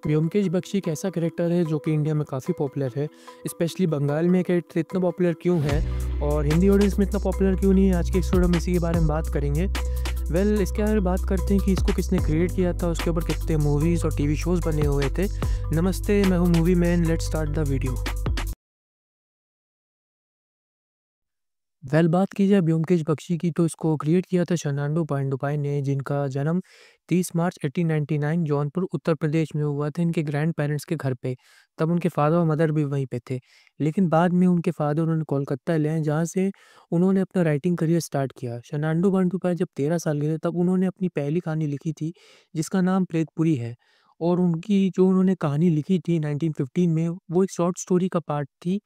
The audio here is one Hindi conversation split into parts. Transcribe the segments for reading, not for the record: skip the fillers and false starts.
ब्योमकेश बख्शी एक ऐसा कैरेक्टर है जो कि इंडिया में काफ़ी पॉपुलर है। स्पेशली बंगाल में कैरेक्टर इतना पॉपुलर क्यों है और हिंदी ऑडियंस में इतना पॉपुलर क्यों नहीं है, आज के इस वीडियो में इसी के बारे में बात करेंगे। इसके बारे में बात करते हैं कि इसको किसने क्रिएट किया था, उसके ऊपर कितने मूवीज़ और टीवी शोज़ बने हुए थे। नमस्ते, मैं हूँ movie man, let's start the video. बात की जाए ब्योमकेश बख्शी की, तो इसको क्रिएट किया था शरनांडो पांडुपाई ने, जिनका जन्म 30 मार्च 1899 जौनपुर उत्तर प्रदेश में हुआ था, इनके ग्रैंड पेरेंट्स के घर पे। तब उनके फादर और मदर भी वहीं पे थे। लेकिन बाद में उनके फादर उन्होंने कोलकाता ले आए, जहाँ से उन्होंने अपना राइटिंग करियर स्टार्ट किया। शरनांडो पांडुपाई जब 13 साल के थे तब उन्होंने अपनी पहली कहानी लिखी थी, जिसका नाम प्रेतपुरी है। और उनकी जो उन्होंने कहानी लिखी थी 1915 में, वो एक शॉर्ट स्टोरी का पार्ट थी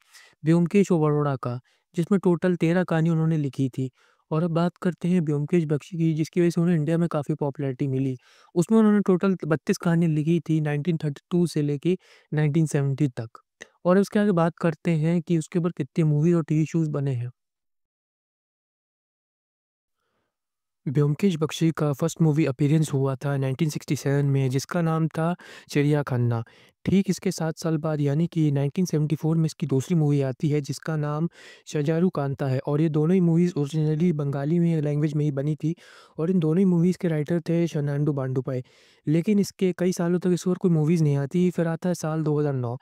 ब्योमकेश और बड़ौदा का, जिसमें टोटल 13 कहानी उन्होंने लिखी थी। और अब बात करते हैं ब्योमकेश बख्शी की, जिसकी वजह से उन्हें इंडिया में काफ़ी पॉपुलैरिटी मिली। उसमें उन्होंने टोटल 32 कहानी लिखी थी 1932 से लेके 1970 तक। और उसके आगे बात करते हैं कि उसके ऊपर कितनी मूवी और टीवी शोज़ बने हैं। ब्योमकेश बख्शी का फर्स्ट मूवी अपीयरेंस हुआ था 1967 में, जिसका नाम था चिड़िया खाना। ठीक इसके 7 साल बाद यानी कि 1974 में इसकी दूसरी मूवी आती है, जिसका नाम शजारू कांता है। और ये दोनों ही मूवीज़ ओरिजिनली बंगाली में लैंग्वेज में ही बनी थी। और इन दोनों ही मूवीज़ के राइटर थे शरनांडो बांडुपाई। लेकिन इसके कई सालों तक इस और कोई मूवीज़ नहीं आती। फिर आता है साल 2009।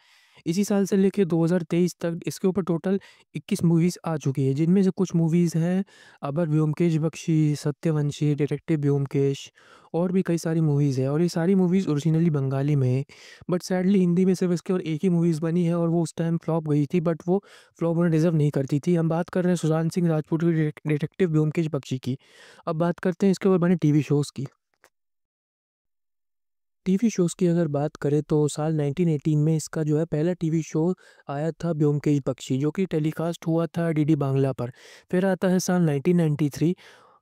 इसी साल से लेके 2023 तक इसके ऊपर टोटल 21 मूवीज़ आ चुकी है, जिनमें से कुछ मूवीज़ हैं अबर ब्योमकेश बख्शी, सत्यवंशी, डिटेक्टिव ब्योमकेश, और भी कई सारी मूवीज़ हैं। और ये सारी मूवीज़ ओरिजिनली बंगाली में है। बट सैडली हिंदी में सिर्फ इसकी और एक ही मूवीज़ बनी है, और वो उस टाइम फ्लॉप गई थी, बट वो फ्लॉप होना डिज़र्व नहीं करती थी। हम बात कर रहे हैं सुशांत सिंह राजपूत की डिटेक्टिव ब्योमकेश बख्शी की। अब बात करते हैं इसके ऊपर बने टीवी शोज़ की। टीवी शोज़ की अगर बात करें तो साल 1918 में इसका जो है पहला टीवी शो आया था ब्योमकेश बख्शी, जो कि टेलीकास्ट हुआ था डीडी बांग्ला पर। फिर आता है साल 1993।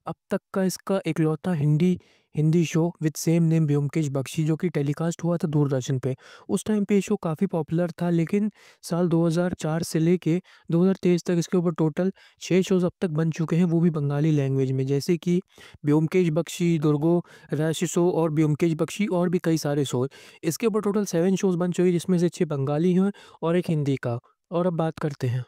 अब तक का इसका इकलौता Hindi Hindi show with same name Byomkesh Bakshi, जो कि टेलीकास्ट हुआ था दूरदर्शन पे। उस टाइम पे ये शो काफ़ी पॉपुलर था, लेकिन साल 2004 से लेके 2023 तक इसके ऊपर टोटल 6 शोज़ अब तक बन चुके हैं, वो भी बंगाली लैंग्वेज में, जैसे कि ब्योमकेश बख्शी, दुर्गो रैश शो और ब्योमकेश बख्शी, और भी कई सारे शो। इसके ऊपर टोटल 7 शोज़ बन चुके हैं, जिसमें से 6 बंगाली हैं और 1 हिंदी का। और अब बात करते हैं,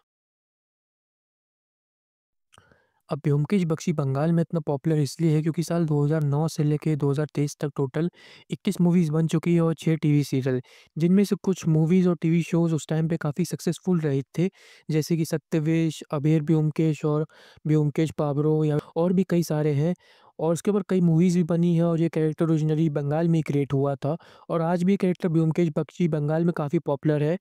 अब ब्योमकेश बख्शी बंगाल में इतना पॉपुलर इसलिए है क्योंकि साल 2009 से लेके 2023 तक टोटल 21 मूवीज़ बन चुकी है और 6 टीवी सीरियल, जिनमें से कुछ मूवीज़ और टीवी शोज़ उस टाइम पे काफ़ी सक्सेसफुल रहे थे, जैसे कि सत्यवेश, अबेर ब्योमकेश और ब्योमकेश पाब्रो, या और भी कई सारे हैं। और उसके ऊपर कई मूवीज़ भी बनी है, और ये कैरेक्टर ओरिजिनली बंगाल में ही क्रिएट हुआ था। और आज भी कैरेक्टर ब्योमकेश बख्शी बंगाल में काफ़ी पॉपुलर है।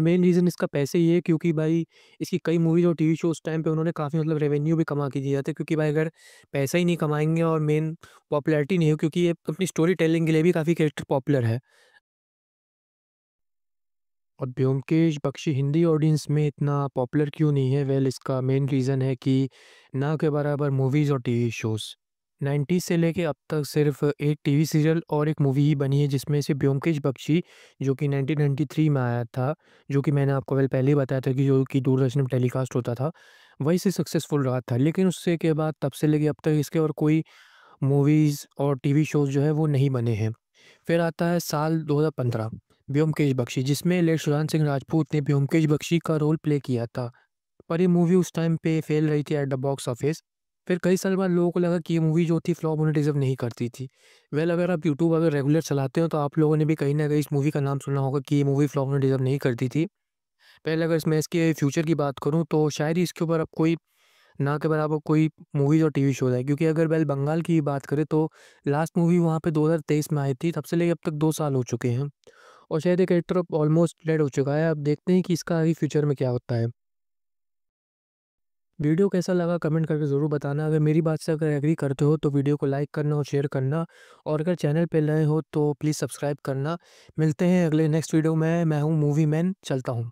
मेन रीज़न इसका पैसे ही है, क्योंकि भाई इसकी कई मूवीज़ और टीवी शो उस टाइम पे उन्होंने काफ़ी मतलब रेवेन्यू भी कमा के दिया था, क्योंकि भाई अगर पैसा ही नहीं कमाएँगे और मेन पॉपुलैरिटी नहीं हो, क्योंकि ये अपनी स्टोरी टेलिंग के लिए भी काफ़ी कैरेक्टर पॉपुलर है। और ब्योमकेश बख्शी हिंदी ऑडियंस में इतना पॉपुलर क्यों नहीं है? इसका मेन रीज़न है कि ना के बराबर मूवीज़ और टीवी शोज़। 90s से लेके अब तक सिर्फ़ एक टीवी सीरियल और एक मूवी ही बनी है, जिसमें से ब्योमकेश बख्शी, जो कि 1993 में आया था, जो कि मैंने आपको पहले ही बताया था कि जो कि दूरदर्शन में टेलीकास्ट होता था, वही से सक्सेसफुल रहा था। लेकिन उससे के बाद तब से लेके अब तक इसके और कोई मूवीज़ और टीवी शोज़ जो है वो नहीं बने हैं। फिर आता है साल 2015, ब्योमकेश बख्शी, जिसमें लेट सुशांत सिंह राजपूत ने ब्योमकेश बख्शी का रोल प्ले किया था। पर ये मूवी उस टाइम पे फेल रही थी एट द बॉक्स ऑफिस। फिर कई साल बाद लोगों को लगा कि ये मूवी जो थी फ्लॉप होने डिज़र्व नहीं करती थी। अगर आप यूट्यूब अगर रेगुलर चलाते हो तो आप लोगों ने भी कहीं न कहीं इस मूवी का नाम सुना होगा कि ये मूवी फ्लॉप होने डिज़र्व नहीं करती थी। अगर मैं इसके फ्यूचर की बात करूँ तो शायद ही इसके ऊपर अब कोई ना के बराबर कोई मूवीज़ और टीवी शोज़ है, क्योंकि अगर बंगाल की बात करें तो लास्ट मूवी वहाँ पे 2023 में आई थी, तब से लेके अब तक 2 साल हो चुके हैं। और शायद ये कैरेक्टर अब ऑलमोस्ट डेड हो चुका है। अब देखते हैं कि इसका आगे फ्यूचर में क्या होता है। वीडियो कैसा लगा कमेंट करके ज़रूर बताना। अगर मेरी बात से अगर एग्री करते हो तो वीडियो को लाइक करना और शेयर करना, और अगर चैनल पे नए हो तो प्लीज़ सब्सक्राइब करना। मिलते हैं अगले नेक्स्ट वीडियो में। मैं हूँ मूवी मैन, चलता हूँ।